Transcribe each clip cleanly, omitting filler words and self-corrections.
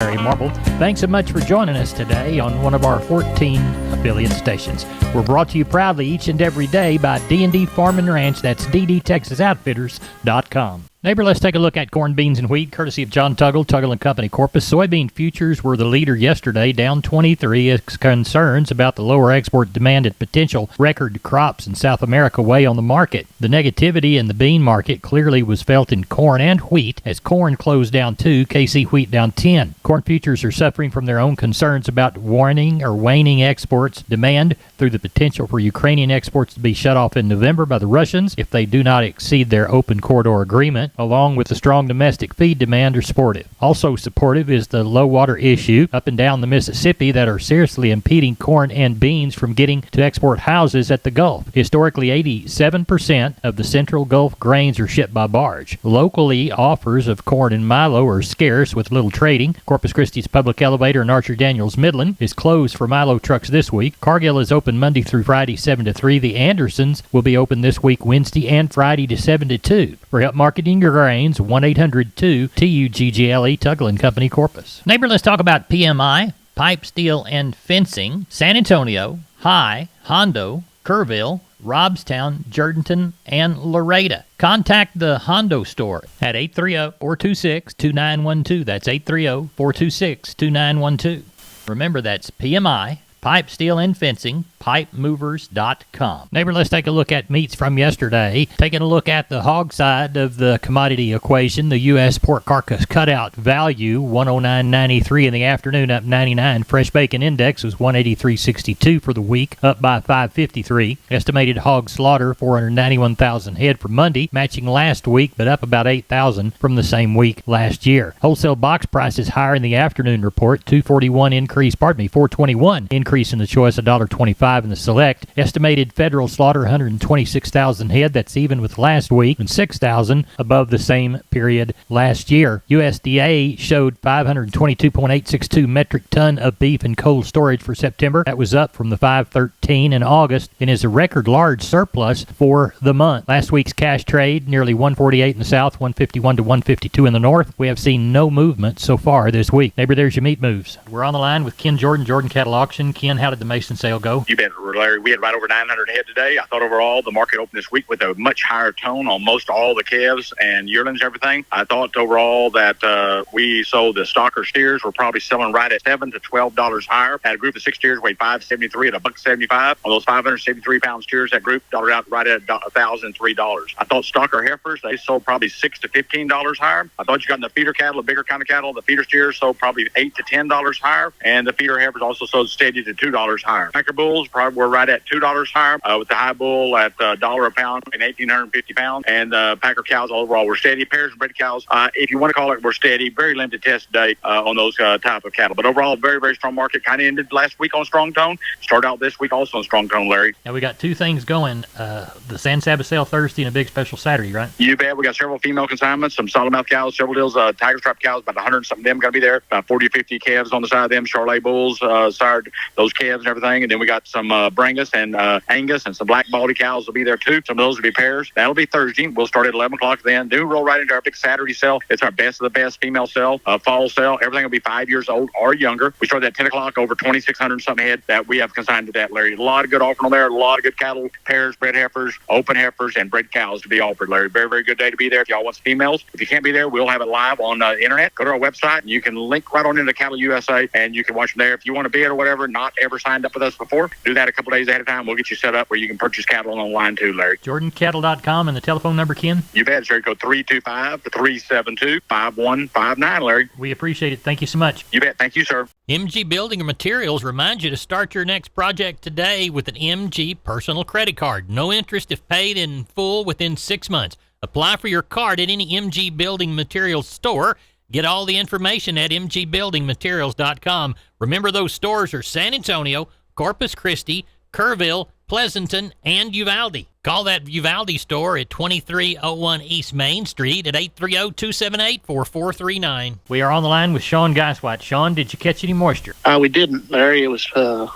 Larry Marble. Thanks so much for joining us today on one of our 14 affiliate stations. We're brought to you proudly each and every day by DND Farm Ranch. That's ddtexasoutfitters.com. Neighbor, let's take a look at corn, beans, and wheat, courtesy of John Tuggle & Company, Corpus. Soybean futures were the leader yesterday, down 23, as concerns about the lower export demand and potential record crops in South America weigh on the market. The negativity in the bean market clearly was felt in corn and wheat, as corn closed down 2, KC wheat down 10. Corn futures are suffering from their own concerns about waning exports demand through the potential for Ukrainian exports to be shut off in November by the Russians if they do not exceed their open corridor agreement, along with the strong domestic feed demand, are supportive. Also supportive is the low water issue up and down the Mississippi that are seriously impeding corn and beans from getting to export houses at the Gulf. Historically, 87% of the Central Gulf grains are shipped by barge. Locally, offers of corn and milo are scarce with little trading. Corpus Christi's Public Elevator in Archer Daniels Midland is closed for milo trucks this week. Cargill is open Monday through Friday 7 to 3. The Andersons will be open this week Wednesday and Friday to 7 to 2. For help marketing your grains, 1-800-2-TUGGLE, Tuggle & Company, Corpus. Neighbor, let's talk about PMI, pipe, steel, and fencing. San Antonio, High, Hondo, Kerrville, Robstown, Jourdanton, and Laredo. Contact the Hondo store at 830-426-2912. That's 830-426-2912. Remember, that's PMI, pipe, steel, and fencing, pipemovers.com. Neighbor, let's take a look at meats from yesterday. Taking a look at the hog side of the commodity equation, the U.S. pork carcass cutout value, 109.93 in the afternoon, up 99. Fresh bacon index was 183.62 for the week, up by 5.53. Estimated hog slaughter, 491,000 head for Monday, matching last week, but up about 8,000 from the same week last year. Wholesale box prices higher in the afternoon report, 421 increase in the choice, $1.25 in the select. Estimated federal slaughter, 126,000 head. That's even with last week, and 6,000 above the same period last year. USDA showed 522.862 metric ton of beef in cold storage for September. That was up from the 513 in August and is a record large surplus for the month. Last week's cash trade, nearly 148 in the south, 151 to 152 in the north. We have seen no movement so far this week. Neighbor, there's your meat moves. We're on the line with Ken Jordan Cattle Auction. Ken, how did the Mason sale go? You bet, Larry. We had right over 900 head today. I thought overall the market opened this week with a much higher tone on most all the calves and yearlings and everything. I thought overall that we sold the stocker steers were probably selling right at $7 to $12 higher. Had a group of 6 steers weighed 573 at $1.75. On those 573 pound steers, that group dollared out right at $1,003. I thought stocker heifers, they sold probably $6 to $15 higher. I thought you got in the feeder cattle, the bigger kind of cattle, the feeder steers sold probably $8 to $10 higher, and the feeder heifers also sold steady to $2 higher. Packer bulls probably were right at $2 higher, with the high bull at $1 a pound and 1,850 pounds, and packer cows overall were steady. Pairs and bred cows, if you want to call it, were steady. Very limited test today on those type of cattle, but overall very, very strong market. Kind of ended last week on strong tone, started out this week also on strong tone, Larry. Now we got two things going, the San Sabbath sale Thursday and a big special Saturday, right? You bet. We got several female consignments, some solid mouth cows, several deals, tiger stripe cows, about 100 something of them going to be there, about 40 or 50 calves on the side of them, Charolais bulls, sired those calves and everything, and then we got some Brangus and Angus and some black baldy cows will be there too. Some of those will be pairs. That'll be Thursday. We'll start at 11 o'clock then. Do roll right into our big Saturday sale. It's our best of the best female sale, fall sale. Everything will be 5 years old or younger. We started at 10 o'clock, over 2,600 something head that we have consigned to that, Larry. A lot of good offering on there. A lot of good cattle, pairs, bred heifers, open heifers, and bred cows to be offered, Larry. Very, very good day to be there if y'all want some females. If you can't be there, we'll have it live on the internet. Go to our website and you can link right on into Cattle USA and you can watch them there. If you want to bid or whatever, not ever signed up with us before, do that a couple days ahead of time. We'll get you set up where you can purchase cattle online too, Larry. JordanCattle.com and the telephone number, Ken? You bet. It's area code 325-372-5159, Larry. We appreciate it. Thank you so much. You bet. Thank you, sir. MG Building Materials reminds you to start your next project today with an MG personal credit card. No interest if paid in full within 6 months. Apply for your card at any MG Building Materials store. Get all the information at mgbuildingmaterials.com. Remember, those stores are San Antonio, Corpus Christi, Kerrville, Pleasanton, and Uvalde. Call that Uvalde store at 2301 East Main Street at 830-278-4439. We are on the line with Sean Geiswhite. Sean, did you catch any moisture? We didn't, Larry. It was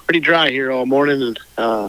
pretty dry here all morning, and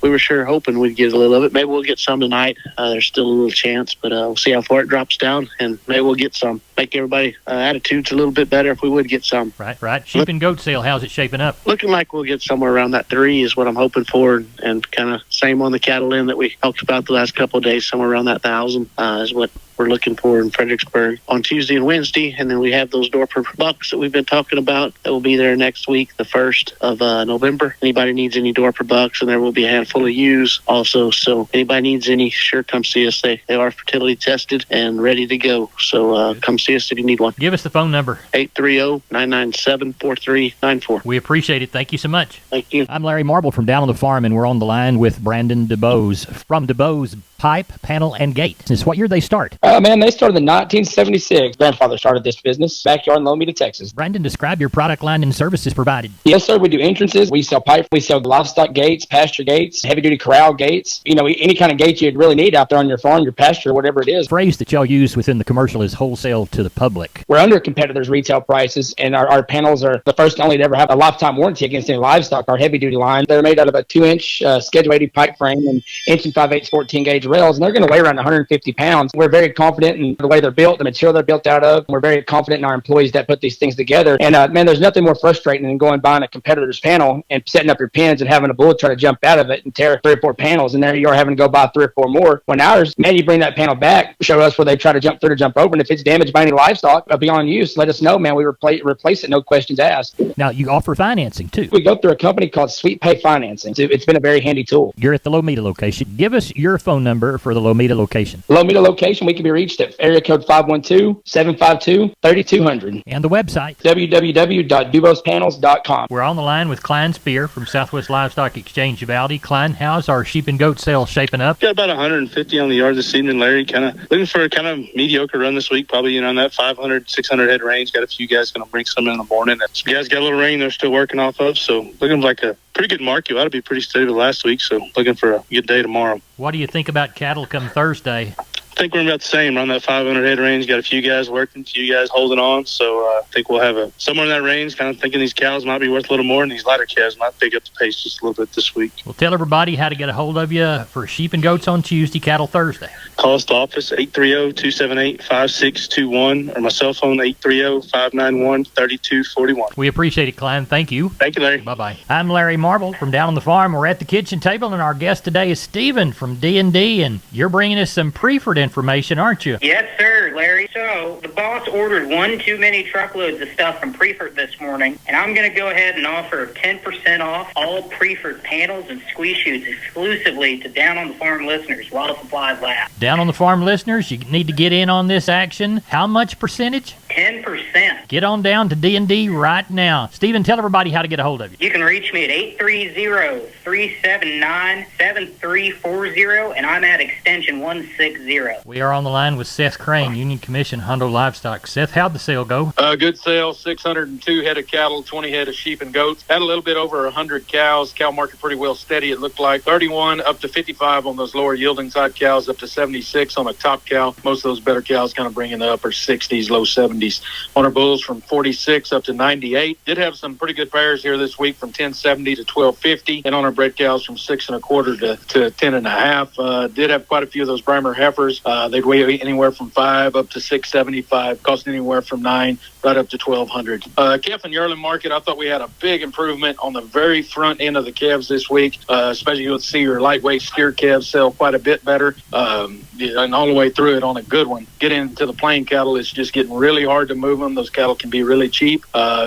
we were sure hoping we'd get a little of it. Maybe we'll get some tonight. There's still a little chance, but we'll see how far it drops down, and maybe we'll get some. make everybody attitudes a little bit better if we would get some. Right. Sheep and goat sale, how's it shaping up? Looking like we'll get somewhere around that 3 is what I'm hoping for, and kind of same on the cattle end that we talked about the last couple of days, somewhere around that 1,000 is what we're looking for in Fredericksburg on Tuesday and Wednesday. And then we have those door per bucks that we've been talking about that will be there next week, the 1st of November. Anybody needs any door per bucks, and there will be a handful of ewes also. So anybody needs any, sure, come see us. They are fertility tested and ready to go. So come see us if you need one. Give us the phone number. 830-997-4394. We appreciate it. Thank you so much. Thank you. I'm Larry Marble from down on the farm, and we're on the line with Brandon Dubose from Dubose Pipe, Panel, and Gate. What year they start? Man, they started in 1976. Grandfather started this business, backyard in Lomita, Texas. Brandon, describe your product line and services provided. Yes, sir. We do entrances. We sell pipe. We sell livestock gates, pasture gates, heavy-duty corral gates. You know, any kind of gate you'd really need out there on your farm, your pasture, whatever it is. The phrase that y'all use within the commercial is wholesale to the public. We're under competitors' retail prices, and our panels are the first and only to ever have a lifetime warranty against any livestock. Our heavy-duty line, they're made out of a 2-inch Schedule 80 pipe frame and inch and 5/8 14-gauge rails, and they're going to weigh around 150 pounds. We're very confident in the way they're built, the material they're built out of. We're very confident in our employees that put these things together. And man, there's nothing more frustrating than going buying a competitor's panel and setting up your pins and having a bull try to jump out of it and tear 3 or 4 panels, and there you are having to go buy 3 or 4 more. When ours, man, you bring that panel back, show us where they try to jump through to jump over, and if it's damaged by any livestock beyond use, let us know, man. We replace it, no questions asked. Now, you offer financing, too. We go through a company called Sweet Pay Financing. It's been a very handy tool. You're at the Lomita location. Give us your phone number for the Lomita location. Lomita location, we can be reached at area code 512-752-3200. And the website? www.dubosepanels.com. We're on the line with Klein Spear from Southwest Livestock Exchange Uvalde. Klein, how's our sheep and goat sale shaping up? Got about 150 on the yard this evening, Larry. Kind of looking for a kind of mediocre run this week, probably, in that 500, 600 head range. Got a few guys going to bring some in the morning. Some guys got a little rain they're still working off of, so looking like a pretty good market. Ought to be pretty stable last week, so looking for a good day tomorrow. What do you think about cattle come Thursday? I think we're about the same, around that 500 head range. Got a few guys working, a few guys holding on. So I think we'll have somewhere in that range, kind of thinking these cows might be worth a little more, and these lighter calves might pick up the pace just a little bit this week. Well, tell everybody how to get a hold of you for sheep and goats on Tuesday, cattle Thursday. Call us to office, 830-278-5621, or my cell phone, 830-591-3241. We appreciate it, Klein. Thank you. Thank you, Larry. Bye-bye. I'm Larry Marble from down on the farm. We're at the kitchen table, and our guest today is Stephen from D&D, and you're bringing us some Preferred information, aren't you? Yes, sir, Larry. So the boss ordered one too many truckloads of stuff from Preferred this morning, and I'm going to go ahead and offer 10% off all Preferred panels and squeeze chutes exclusively to Down on the Farm listeners while supplies last. Down on the Farm listeners, you need to get in on this action. How much percentage? 10%. Get on down to D&D right now. Stephen, tell everybody how to get a hold of you. You can reach me at 830-379-7340, and I'm at extension 160. We are on the line with Seth Crane, Union Commission, Hondo Livestock. Seth, how'd the sale go? Good sale, 602 head of cattle, 20 head of sheep and goats. Had a little bit over 100 cows. Cow market pretty well steady, it looked like. 31 up to 55 on those lower yielding side cows, up to 76 on a top cow. Most of those better cows kind of bringing the upper 60s, low 70s. On our bulls from 46 up to 98. Did have some pretty good pairs here this week from 1070 to 1250. And on our bred cows from 6 1/4 to 10 1/2. Did have quite a few of those Bremer heifers. They'd weigh anywhere from 5 up to 675, costing anywhere from 9 right up to 1200. Calf and yearling market, I thought we had a big improvement on the very front end of the calves this week. Especially you'll see your lightweight steer calves sell quite a bit better, and all the way through it on a good one. Get into the plain cattle, it's just getting really hard to move them. Those cattle can be really cheap,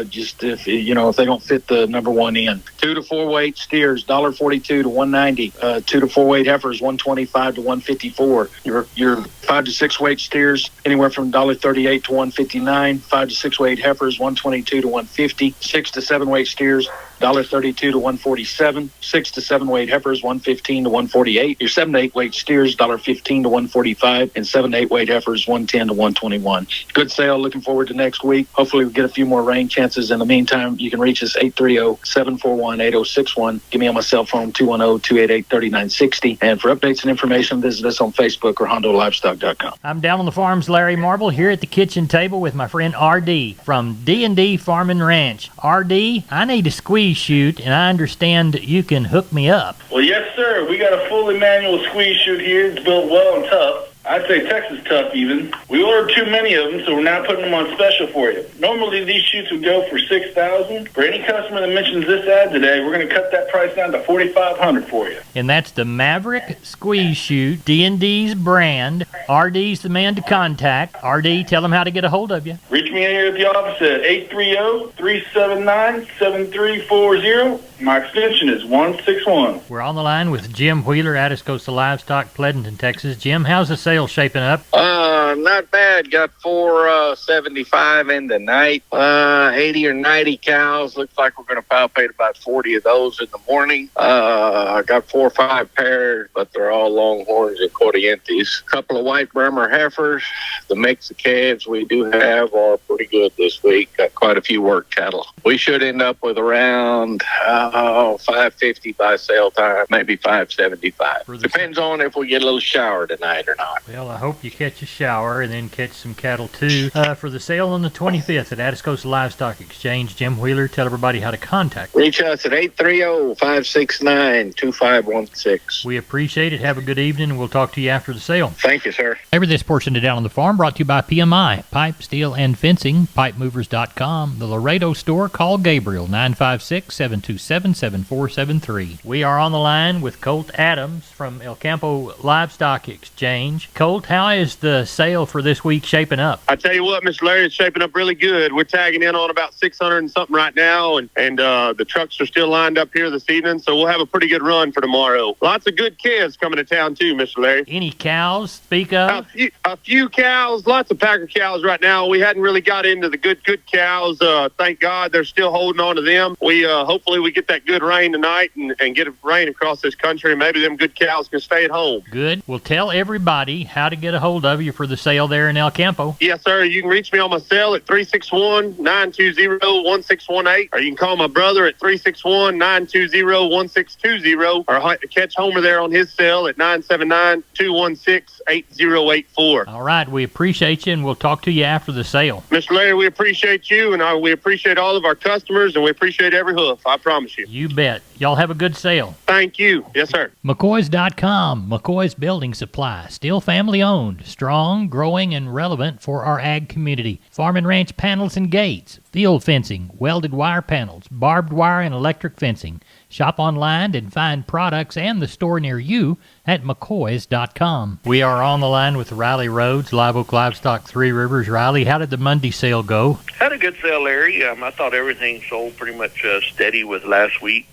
just if they don't fit the number one in. 2 to 4 weight steers, $1.42 to $1.90. 2 to 4 weight heifers, $1.25 to $1.54. Your 5 to 6 weight steers, anywhere from $1.38 to $1.59. 5 to 6 weight heifers, $1.22 to $1.50. 6 to 7 weight steers, $1.32 to $1.47. 6 to 7 weight heifers, $1.15 to $1.48. Your 7 to 8 weight steers, $1.15 to $1.45, and 7 to 8 weight heifers, $1.10 to $1.21. Good sale. Looking forward to next week. Hopefully we get a few more rain chances. In the meantime, you can reach us 830-741-8061. Give me on my cell phone 210-288-3960. And for updates and information, visit us on Facebook or HondoLivestock.com. I'm down on the farm's Larry Marble here at the kitchen table with my friend RD from DND Farm Ranch. RD, I need a squeeze chute, and I understand you can hook me up. Well, yes, sir. We got a fully manual squeeze chute here. It's built well and tough. I'd say Texas tough even. We ordered too many of them, so we're now putting them on special for you. Normally these chutes would go for $6,000. For any customer that mentions this ad today, we're going to cut that price down to $4,500 for you. And that's the Maverick Squeeze Chute, D&D's brand. RD's the man to contact. RD, tell them how to get a hold of you. Reach me here at the office at 830-379-7340. My extension is 161. We're on the line with Jim Wheeler, Atascosa Livestock, Pleasanton, Texas. Jim, how's the sale shaping up? Not bad. Got 475 in the night. 80 or 90 cows. Looks like we're going to palpate about 40 of those in the morning. I got 4 or 5 pairs, but they're all longhorns and corrientes. A couple of white Bremer heifers. The mix of calves we do have are pretty good this week. Got quite a few work cattle. We should end up with around 550 by sale time, maybe 575. Depends on if we get a little shower tonight or not. Well, I hope you catch a shower and then catch some cattle too. For the sale on the 25th at Atascosa Livestock Exchange, Jim Wheeler, tell everybody how to contact you. Reach us at 830-569-2516. We appreciate it. Have a good evening, and we'll talk to you after the sale. Thank you, sir. Over this portion of Down on the Farm brought to you by PMI, Pipe, Steel, and Fencing, pipemovers.com. The Laredo store, call Gabriel, 956-727-7473. We are on the line with Colt Adams from El Campo Livestock Exchange. Colt, how is the sale for this week shaping up? I tell you what, Mr. Larry, it's shaping up really good. We're tagging in on about 600 and something right now, and the trucks are still lined up here this evening, so we'll have a pretty good run for tomorrow. Lots of good calves coming to town too, Mr. Larry. Any cows speak of? A few cows, lots of packer cows right now. We hadn't really got into the good cows. Thank God they're still holding on to them. We hopefully we get that good rain tonight and get a rain across this country, and maybe them good cows can stay at home. Good. Well, tell everybody how to get a hold of you for the sale there in El Campo. Yes, sir. You can reach me on my cell at 361-920-1618, or you can call my brother at 361-920-1620, or catch Homer there on his cell at 979-216-8084. All right. We appreciate you, and we'll talk to you after the sale. Mr. Larry, we appreciate you, and we appreciate all of our customers, and we appreciate every hoof. I promise you. You bet. Y'all have a good sale. Thank you. Yes, sir. McCoys.com. McCoy's Building Supply. Still family owned. Strong, growing, and relevant for our ag community. Farm and ranch panels and gates. Field fencing. Welded wire panels. Barbed wire and electric fencing. Shop online and find products and the store near you at McCoys.com. We are on the line with Riley Rhodes, Live Oak Livestock, Three Rivers. Riley, how did the Monday sale go? Had a good sale, Larry. I thought everything sold pretty much steady with last week.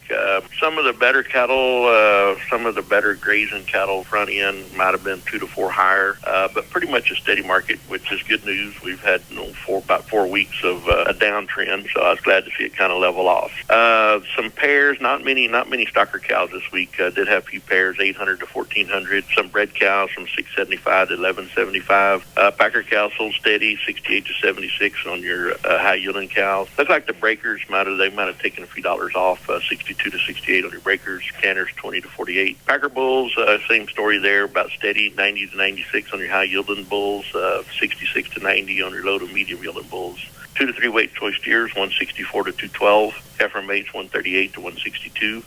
Some of the better cattle, some of the better grazing cattle front end might have been 2 to 4 higher, but pretty much a steady market, which is good news. We've had about 4 weeks of a downtrend, so I was glad to see it kind of level off. Some pairs, not many stocker cows this week. Did have a few pairs, 800 to 1400. Some bred cows from 675 to 1175. Packer cows sold steady, 68 to 76 on your high yielding cows. Looks like the breakers might have taken a few dollars off, 62 to 68 on your breakers. Canners 20 to 48. Packer bulls, same story there, about steady, 90 to 96 on your high yielding bulls, 66 to 90 on your low to medium yielding bulls. 2 to 3 weight choice steers, 164 to 212. Heifer mates, 138 to 162.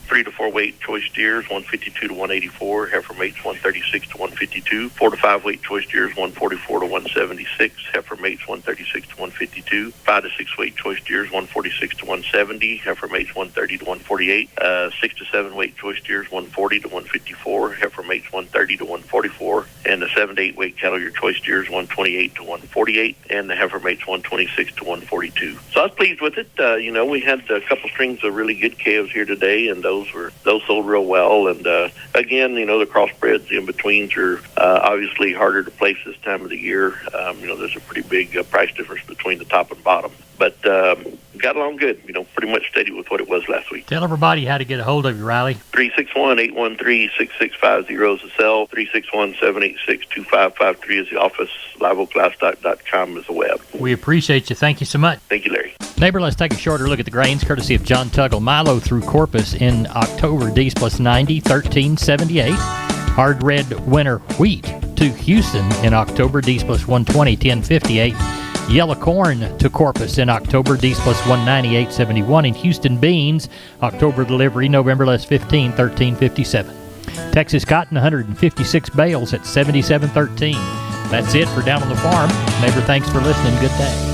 3 to 4 weight choice steers, 152 to 184. Heifer mates, 136 to 152. 4 to 5 weight choice steers, 144 to 176. Heifer mates, 136 to 152. 5 to 6 weight choice steers, 146 to 170. Heifer mates, 130 to 148. 6 to 7 weight choice steers, 140 to 154. Heifer mates, 130 to 144. And the 7 to 8 weight cattle, your choice steers, 128 to 148. And the heifer mates, 126 to 142. So I was pleased with it. We had a couple strings of really good calves here today, and those sold real well. And again, the crossbreds, in betweens are obviously harder to place this time of the year. There's a pretty big price difference between the top and bottom, but got along good. Pretty much steady with what it was last week. Tell everybody how to get a hold of you, Riley. 361-813-6650 is the cell. 361-786-2553 is the office. LiveOakLivestock.com is the web. We appreciate you. Thank you so much. Thank you, Larry. Neighbor, let's take a shorter look at the grains, courtesy of John Tuggle. Milo through Corpus in October, D's plus 90, 1378. Hard red winter wheat to Houston in October, D's plus 120, 1058. Yellow corn to Corpus in October, D's plus 190, 871. And Houston beans, October delivery, November less 15, 1357. Texas cotton, 156 bales at 77.13. That's it for Down on the Farm. Neighbor, thanks for listening. Good day.